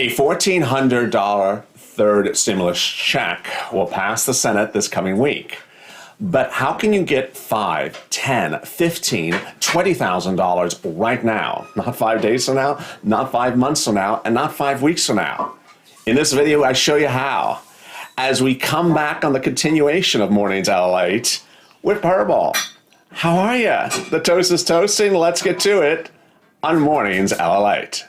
A $1,400 third stimulus check will pass the Senate this coming week. But how can you get $5, $10, $15, $20,000 right now? Not 5 days from now, not 5 months from now, and not 5 weeks from now. In this video, I show you how. As we come back on the continuation of Mornings Late with Purple. How are you? The toast is toasting. Let's get to it on Mornings Late.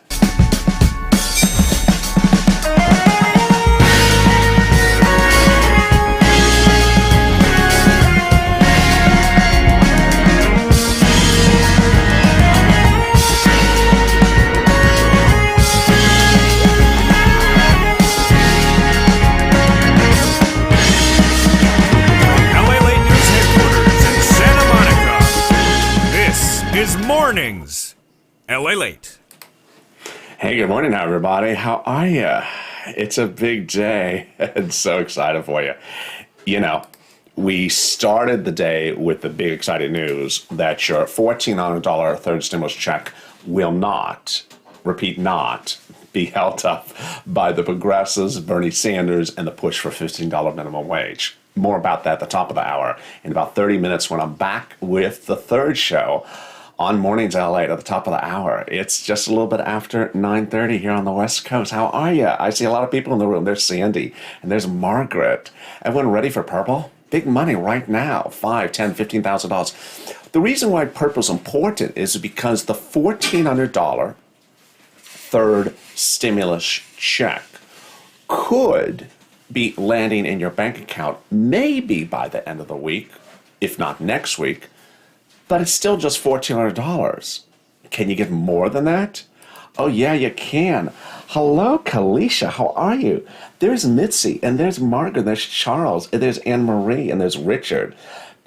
Mornings Late. Hey, good morning, everybody. How are you? It's a big day and so excited for you. You know, we started the day with the big exciting news that your $1,400 third stimulus check will not, repeat, not be held up by the progressives, Bernie Sanders, and the push for $15 minimum wage. More about that at the top of the hour in about 30 minutes when I'm back with the third show on Mornings Late at the top of the hour. It's just a little bit after 9:30 here on the West Coast. How are you? I see a lot of people in the room. There's Sandy and there's Margaret. Everyone ready for Purple? Big money right now, $5, $10, $15,000. The reason why Purple's important is because the $1,400 third stimulus check could be landing in your bank account maybe by the end of the week, if not next week. But it's still just $1,400. Can you get more than that? Oh, yeah, you can. Hello, Kalisha. How are you? There's Mitzi, and there's Margaret, there's Charles, and there's Anne-Marie, and there's Richard.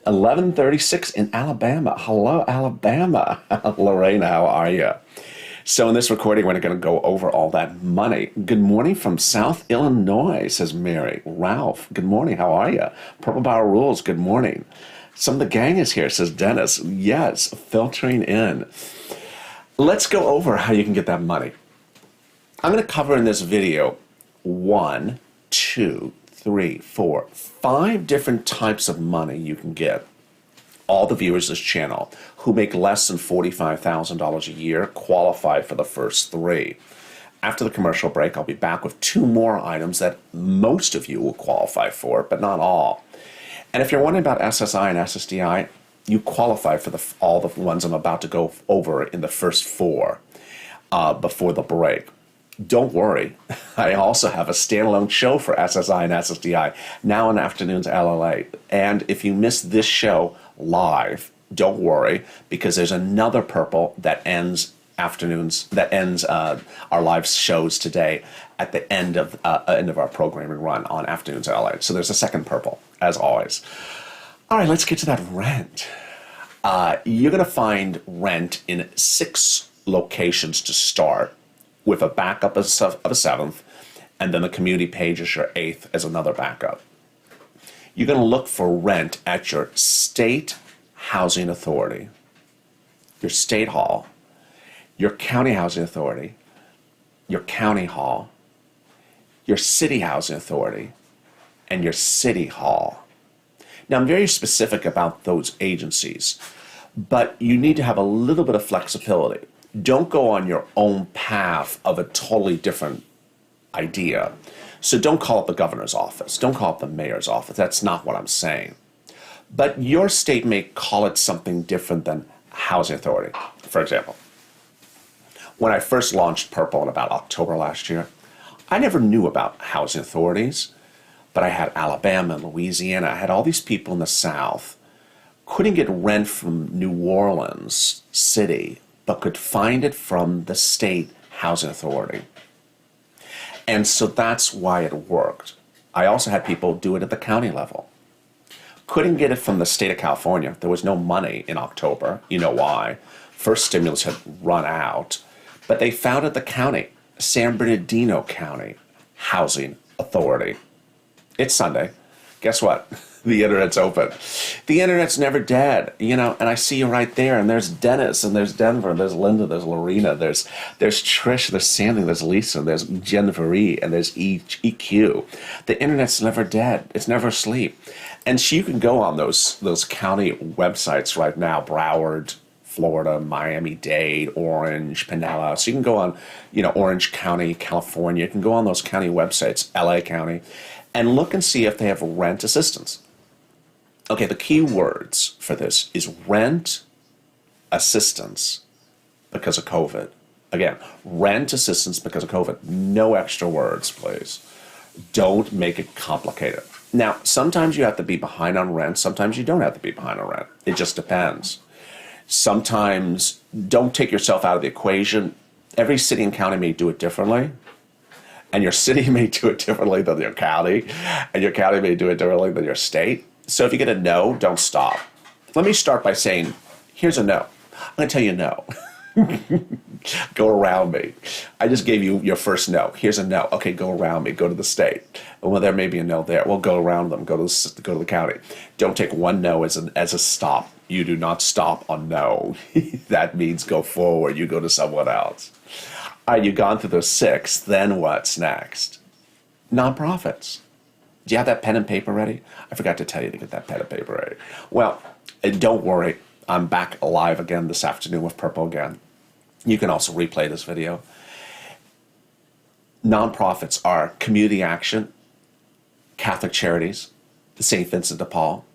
11:36 in Alabama. Hello, Alabama. Lorena, how are you? So in this recording, we're going to go over all that money. Good morning from South Illinois, says Mary. Ralph, good morning. How are you? Purple Power Rules, good morning. Some of the gang is here, says Dennis. Yes, filtering in. Let's go over how you can get that money. I'm going to cover in this video 1, 2, 3, 4, 5 different types of money you can get. All the viewers of this channel who make less than $45,000 a year qualify for the first 3. After the commercial break, I'll be back with 2 more items that most of you will qualify for, but not all. And if you're wondering about SSI and SSDI, you qualify for all the ones I'm about to go over in the first 4 before the break. Don't worry, I also have a standalone show for SSI and SSDI now in Afternoons LLA. And if you miss this show live, don't worry, because there's another Purple that ends our live shows today at the end of our programming run on Afternoons LA. So there's a second Purple, as always. All right, let's get to that rent. You're going to find rent in 6 locations to start, with a backup of a 7th, and then the community page is your 8th as another backup. You're going to look for rent at your state housing authority, your state hall, your county housing authority, your county hall, your city housing authority, and your city hall. Now, I'm very specific about those agencies, but you need to have a little bit of flexibility. Don't go on your own path of a totally different idea. So don't call up the governor's office. Don't call up the mayor's office. That's not what I'm saying. But your state may call it something different than housing authority. For example, when I first launched Purple in about October last year, I never knew about housing authorities, but I had Alabama and Louisiana. I had all these people in the South, couldn't get rent from New Orleans City, but could find it from the state housing authority. And so that's why it worked. I also had people do it at the county level. Couldn't get it from the state of California. There was no money in October. You know why? First stimulus had run out. But they found at the county, San Bernardino County Housing Authority. It's Sunday. Guess what? The internet's open. The internet's never dead, you know, and I see you right there, and there's Dennis, and there's Denver, and there's Linda, there's Lorena, there's Trish, there's Sandy, there's Lisa, and there's Jennifer E, and there's EQ. The internet's never dead. It's never asleep. And so you can go on those county websites right now, Broward, Florida, Miami-Dade, Orange, Pinellas. So you can go on, you know, Orange County, California. You can go on those county websites, LA County, and look and see if they have rent assistance. Okay, the key words for this is rent assistance because of COVID. Again, rent assistance because of COVID. No extra words, please. Don't make it complicated. Now, sometimes you have to be behind on rent. Sometimes you don't have to be behind on rent. It just depends. Sometimes don't take yourself out of the equation. Every city and county may do it differently. And your city may do it differently than your county. And your county may do it differently than your state. So if you get a no, don't stop. Let me start by saying, here's a no. I'm going to tell you no. Go around me. I just gave you your first no. Here's a no. Okay, go around me. Go to the state. Well, there may be a no there. Well, go around them. Go to the county. Don't take one no as a stop. You do not stop on no. That means go forward. You go to someone else. All right, you've gone through those 6. Then what's next? Nonprofits. Do you have that pen and paper ready? I forgot to tell you to get that pen and paper ready. Well, don't worry. I'm back alive again this afternoon with Purple again. You can also replay this video. Nonprofits are Community Action, Catholic Charities, St. Vincent de Paul,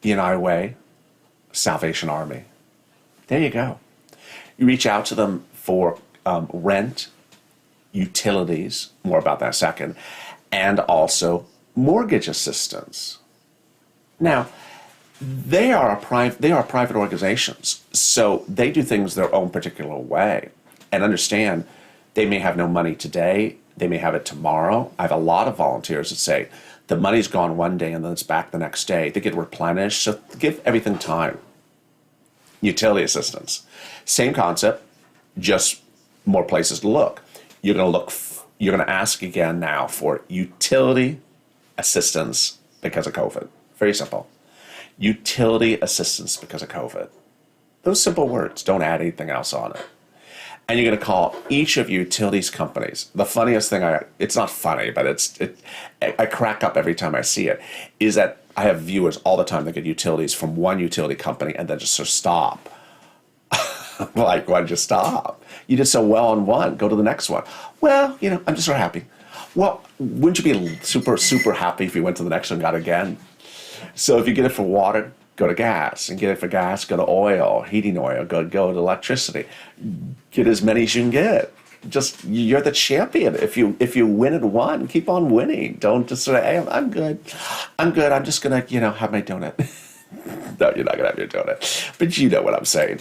United Way, Salvation Army. There you go. You reach out to them for rent, utilities, more about that in a second, and also mortgage assistance. Now, they are private organizations, so they do things their own particular way. And understand, they may have no money today, they may have it tomorrow. I have a lot of volunteers that say the money's gone one day and then it's back the next day. They get replenished, so give everything time. Utility assistance, same concept, just more places to look. You're going to ask again now for utility assistance because of COVID. Very simple. Utility assistance because of COVID. Those simple words. Don't add anything else on it. And you're going to call each of your utilities companies. The funniest thing, it's not funny, but I crack up every time I see it, is that I have viewers all the time that get utilities from one utility company and then just sort of stop. Like, why did you stop? You did so well on one, go to the next one. Well, you know, I'm just so happy. Well, wouldn't you be super, super happy if you went to the next one and got it again? So if you get it for water, go to gas. And get it for gas, go to oil, heating oil, go to electricity. Get as many as you can get. Just, you're the champion. If you win at one, keep on winning. Don't just say, hey, I'm good. I'm just going to, have my donut. No, you're not going to have your donut. But you know what I'm saying.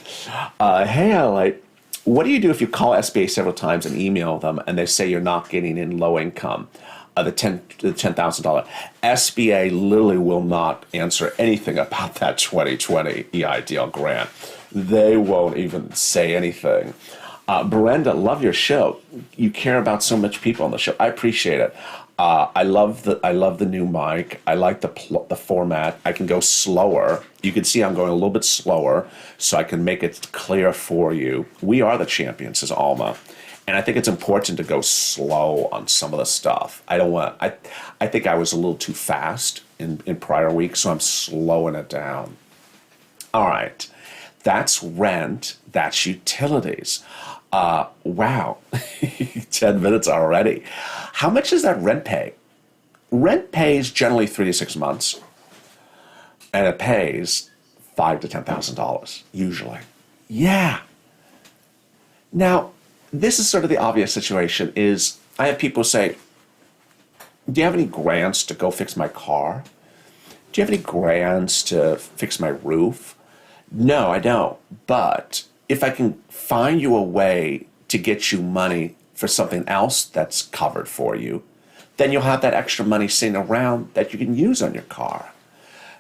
Hey, like, what do you do if you call SBA several times and email them and they say you're not getting in low income? The $10,000. SBA literally will not answer anything about that 2020 EIDL grant. They won't even say anything. Brenda, love your show. You care about so much people on the show. I appreciate it. I love the new mic. I like the format. I can go slower. You can see I'm going a little bit slower, so I can make it clear for you. We are the champions, says Alma. And I think it's important to go slow on some of the stuff. I think I was a little too fast in prior weeks, so I'm slowing it down. All right. That's rent. That's utilities. Wow. 10 minutes already. How much does that rent pay? Rent pays generally 3 to 6 months, and it pays $5,000 to $10,000 usually. Yeah. Now, this is sort of the obvious situation is I have people say, do you have any grants to go fix my car? Do you have any grants to fix my roof? No, I don't. But if I can find you a way to get you money for something else that's covered for you, then you'll have that extra money sitting around that you can use on your car.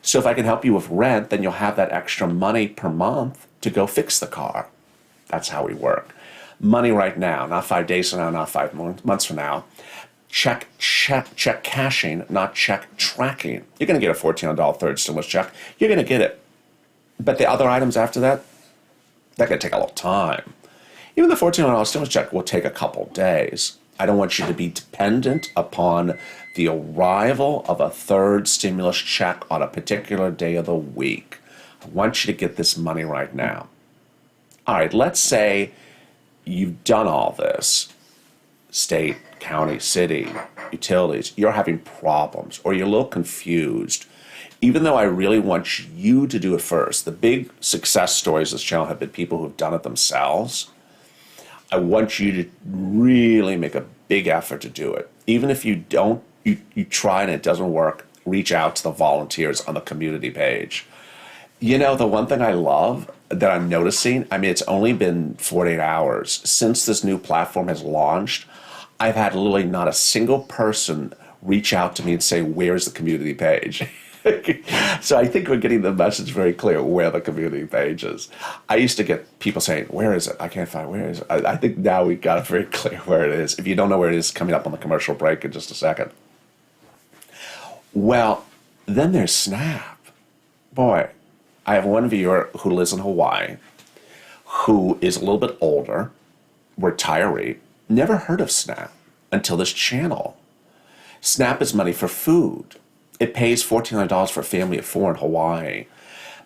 So if I can help you with rent, then you'll have that extra money per month to go fix the car. That's how we work. Money right now, not 5 days from now, not 5 months from now. check cashing, not check tracking. You're going to get a $1,400 third stimulus check. You're going to get it. But the other items after that, that could take a little time. Even the $1,400 stimulus check will take a couple days. I don't want you to be dependent upon the arrival of a third stimulus check on a particular day of the week. I want you to get this money right now. All right, let's say you've done all this. State, county, city, utilities, you're having problems or you're a little confused. Even though I really want you to do it first, the big success stories of this channel have been people who've done it themselves. I want you to really make a big effort to do it. Even if you don't, you try and it doesn't work, reach out to the volunteers on the community page. You know, the one thing I love that I'm noticing, I mean, it's only been 48 hours since this new platform has launched. I've had literally not a single person reach out to me and say, where's the community page? So I think we're getting the message very clear where the community page is. I used to get people saying, where is it? I can't find where is it? I think now we've got it very clear where it is. If you don't know where it is, coming up on the commercial break in just a second. Well, then there's Snap. Boy, I have one viewer who lives in Hawaii, who is a little bit older, retiree, never heard of Snap until this channel. Snap is money for food. It pays $1,400 for a family of 4 in Hawaii.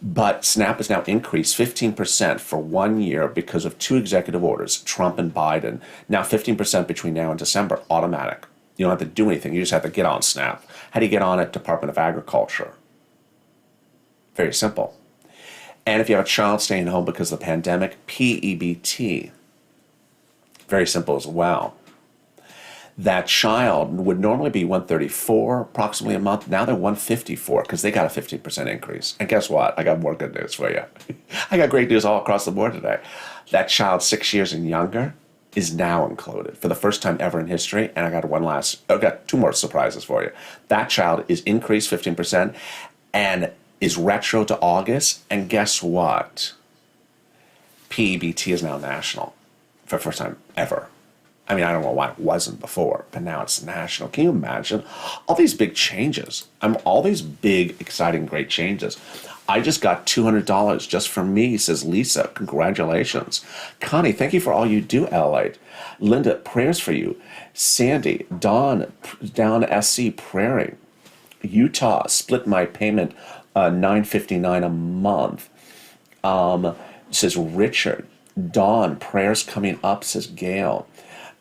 But Snap has now increased 15% for 1 year because of 2 executive orders, Trump and Biden. Now 15% between now and December, automatic. You don't have to do anything. You just have to get on Snap. How do you get on it? Department of Agriculture. Very simple. And if you have a child staying home because of the pandemic, PEBT. Very simple as well. That child would normally be $134 approximately a month. Now they're $154 because they got a 15% increase. And guess what? I got more good news for you. I got great news all across the board today. That child 6 years and younger is now included for the first time ever in history. And I got 2 more surprises for you. That child is increased 15% and is retro to August. And guess what? PEBT is now national for the first time ever. I mean, I don't know why it wasn't before, but now it's national. Can you imagine all these big changes? All these big, exciting, great changes. I just got $200 just for me, says Lisa. Congratulations. Connie, thank you for all you do, L8. Linda, prayers for you. Sandy, Dawn, down SC, praying. Utah, split my payment, $9.59 a month. Says Richard. Dawn, prayers coming up, says Gail.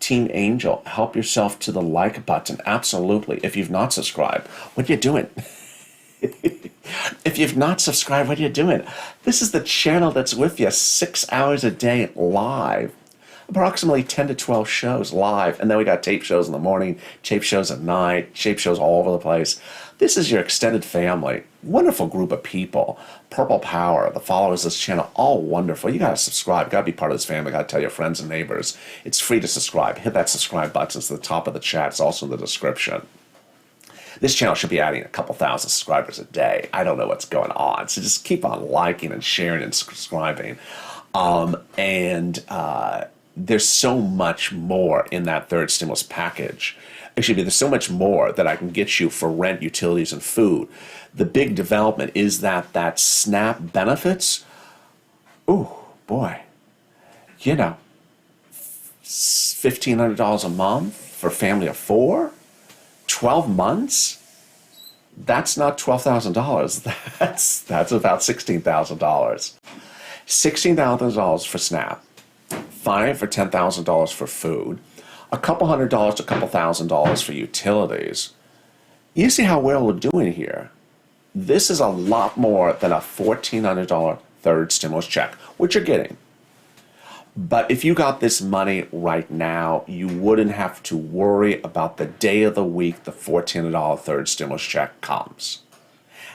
Team Angel, help yourself to the like button. Absolutely. If you've not subscribed, what are you doing? If you've not subscribed, what are you doing? This is the channel that's with you 6 hours a day live. Approximately 10 to 12 shows live. And then we got tape shows in the morning, tape shows at night, tape shows all over the place. This is your extended family. Wonderful group of people. Purple Power, the followers of this channel, all wonderful. You got to subscribe. You got to be part of this family. You got to tell your friends and neighbors. It's free to subscribe. Hit that subscribe button. It's at the top of the chat. It's also in the description. This channel should be adding a couple thousand subscribers a day. I don't know what's going on. So just keep on liking and sharing and subscribing. There's so much more in that third stimulus package. Actually, there's so much more that I can get you for rent, utilities, and food. The big development is that SNAP benefits, ooh, boy, you know, $1,500 a month for a family of 4, 12 months, that's not $12,000. That's about $16,000. $16,000 for SNAP. $5,000 for $10,000 for food, a couple $100 to a couple $1,000 for utilities. You see how well we're doing here. This is a lot more than a $1,400 third stimulus check, which you're getting. But if you got this money right now, you wouldn't have to worry about the day of the week the $1,400 third stimulus check comes.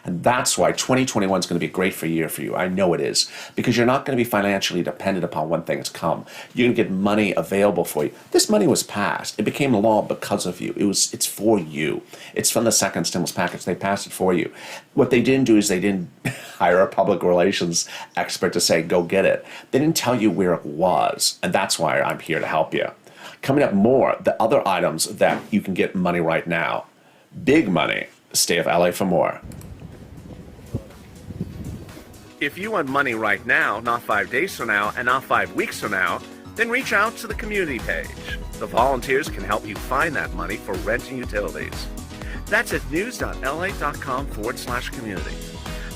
And that's why 2021 is going to be a great year for you. I know it is. Because you're not going to be financially dependent upon when things come. You're going to get money available for you. This money was passed. It became law because of you. It's for you. It's from the second stimulus package. They passed it for you. What they didn't do is they didn't hire a public relations expert to say, go get it. They didn't tell you where it was. And that's why I'm here to help you. Coming up more, the other items that you can get money right now. Big money. Stay of LA for more. If you want money right now, not 5 days from now, and not 5 weeks from now, then reach out to the community page. The volunteers can help you find that money for rent and utilities. That's at news.la.com/community.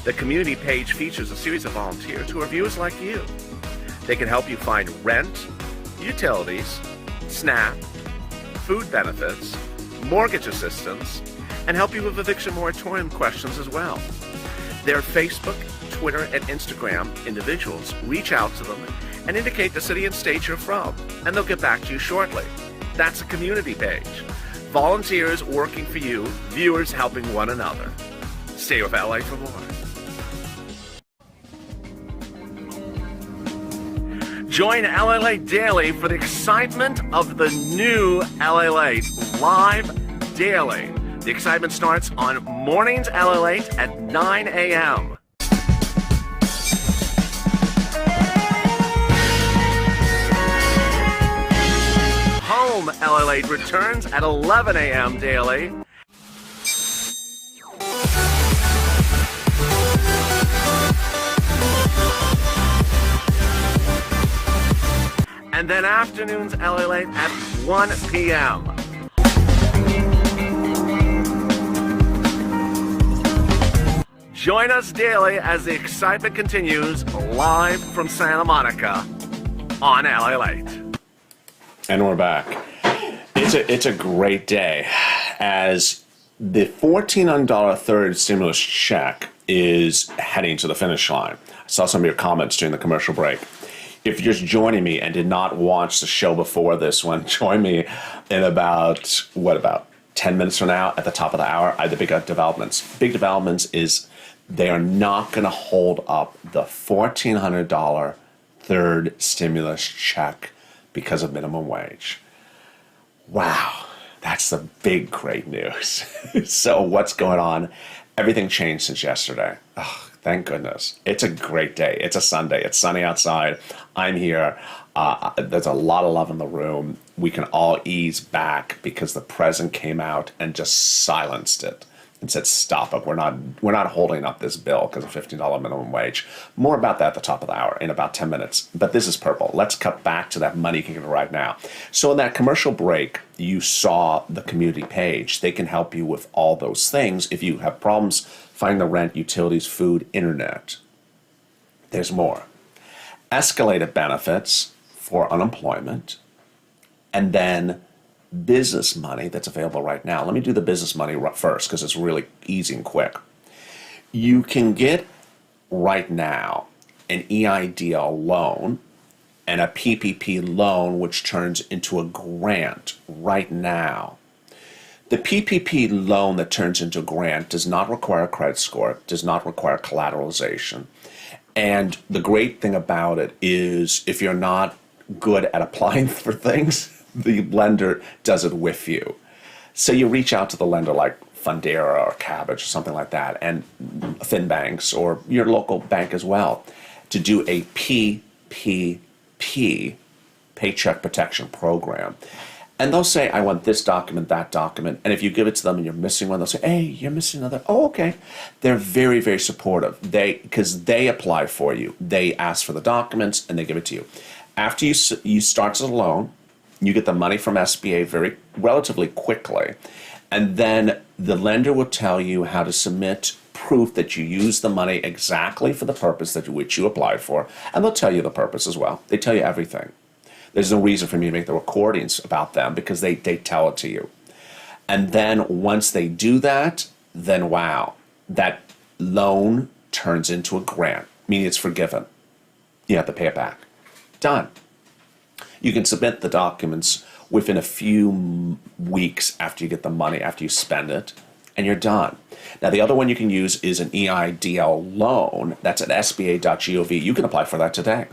The community page features a series of volunteers who are viewers like you. They can help you find rent, utilities, SNAP, food benefits, mortgage assistance, and help you with eviction moratorium questions as well. Their Facebook, Twitter, and Instagram individuals reach out to them and indicate the city and state you're from, and they'll get back to you shortly. That's a community page. Volunteers working for you, viewers helping one another. Stay with LA for more. Join LA Late Daily for the excitement of the new LA Late live daily. The excitement starts on Mornings LALATE at 9 a.m. Home LALATE returns at 11 a.m. daily. And then afternoons LALATE at 1 p.m. Join us daily as the excitement continues live from Santa Monica on LALATE. And we're back. It's a great day as the $1,400 third stimulus check is heading to the finish line. I saw some of your comments during the commercial break. If you're just joining me and did not watch the show before this one, join me in about 10 minutes from now at the top of the hour. I have the big developments. Big developments is they are not going to hold up the $1,400 third stimulus check because of minimum wage. Wow, that's the big great news. So what's going on? Everything changed since yesterday. Oh, thank goodness. It's a great day. It's a Sunday. It's sunny outside. I'm here. There's a lot of love in the room. We can all ease back because the president came out and just silenced it and said, stop it. We're not holding up this bill because of $15 minimum wage. More about that at the top of the hour in about 10 minutes. But this is purple. Let's cut back to that money you can get right now. So in that commercial break, you saw the community page. They can help you with all those things. If you have problems finding the rent, utilities, food, internet, there's more. Escalated benefits for unemployment, and then business money that's available right now. Let me do the business money first because it's really easy and quick. You can get right now an EIDL loan and a PPP loan, which turns into a grant right now. The PPP loan that turns into a grant does not require a credit score, does not require collateralization. And the great thing about it is if you're not good at applying for things, the lender does it with you. So you reach out to the lender like Fundera or Cabbage or something like that, and FinBanks or your local bank as well, to do a PPP, Paycheck Protection Program. And they'll say, I want this document, that document. And if you give it to them and you're missing one, they'll say, hey, you're missing another. Oh, okay. They're very, very supportive. Because they apply for you. They ask for the documents and they give it to you. After you start as a loan, you get the money from SBA relatively quickly. And then the lender will tell you how to submit proof that you use the money exactly for the purpose which you applied for. And they'll tell you the purpose as well. They tell you everything. There's no reason for me to make the recordings about them because they tell it to you. And then once they do that, then wow, that loan turns into a grant, meaning it's forgiven. You have to pay it back. Done. You can submit the documents within a few weeks after you get the money, after you spend it, and you're done. Now, the other one you can use is an EIDL loan. That's at sba.gov. You can apply for that today.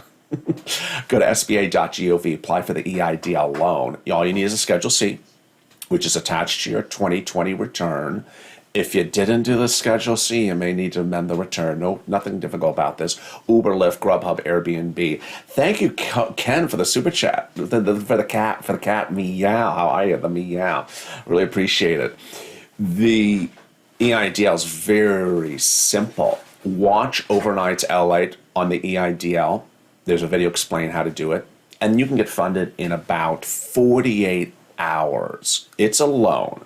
Go to sba.gov, apply for the EIDL loan. All you need is a Schedule C, which is attached to your 2020 return. If you didn't do the Schedule C, you may need to amend the return. No, nothing difficult about this. Uber, Lyft, Grubhub, Airbnb. Thank you, Ken, for the super chat. For the cat, meow. How are you? The meow. Really appreciate it. The EIDL is very simple. Watch Overnights L8 on the EIDL. There's a video explaining how to do it. And you can get funded in about 48 hours. It's a loan.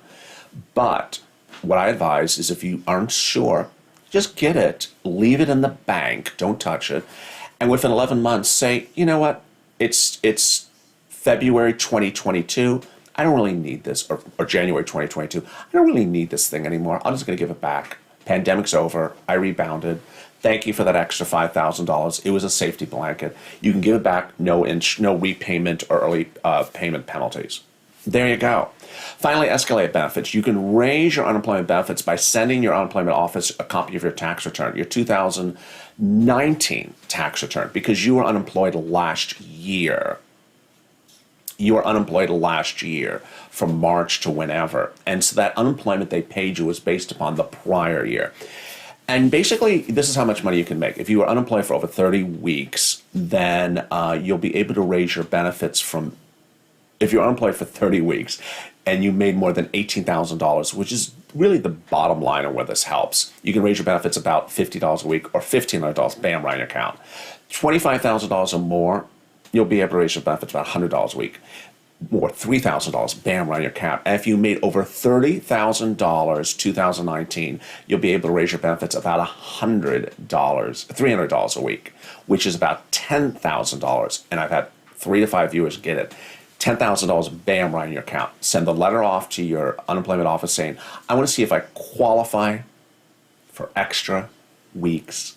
But what I advise is if you aren't sure, just get it, leave it in the bank, don't touch it, and within 11 months say, you know what, it's February 2022, I don't really need this, or January 2022, I don't really need this thing anymore, I'm just going to give it back. Pandemic's over, I rebounded, thank you for that extra $5,000, it was a safety blanket. You can give it back, no repayment or early payment penalties. There you go. Finally, escalate benefits. You can raise your unemployment benefits by sending your unemployment office a copy of your tax return, your 2019 tax return, because you were unemployed last year. You were unemployed last year from March to whenever. And so that unemployment they paid you was based upon the prior year. And basically, this is how much money you can make. If you were unemployed for over 30 weeks, then you'll be able to raise your benefits from, if you're unemployed for 30 weeks and you made more than $18,000, which is really the bottom line of where this helps, you can raise your benefits about $50 a week or $1,500, bam, right in your account. $25,000 or more, you'll be able to raise your benefits about $100 a week. More, $3,000, bam, right in your account. And if you made over $30,000 2019, you'll be able to raise your benefits about $300 a week, which is about $10,000. And I've had 3 to 5 viewers get it. $10,000, bam, right in your account. Send the letter off to your unemployment office saying, I want to see if I qualify for extra weeks,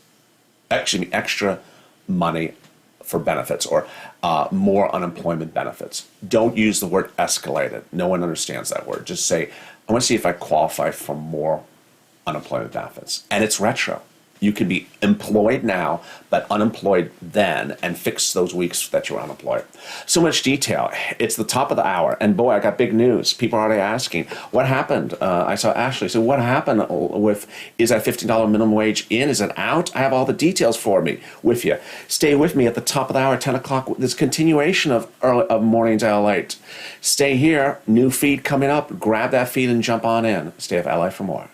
extra money for benefits or more unemployment benefits. Don't use the word escalated. No one understands that word. Just say, I want to see if I qualify for more unemployment benefits. And it's retro. You can be employed now, but unemployed then, and fix those weeks that you're unemployed. So much detail. It's the top of the hour, and boy, I got big news. People are already asking, what happened? I saw Ashley say, what happened with, is that $15 minimum wage in? Is it out? I have all the details for me with you. Stay with me at the top of the hour, 10 o'clock. This continuation of Mornings LATE. Stay here. New feed coming up. Grab that feed and jump on in. Stay with LA for more.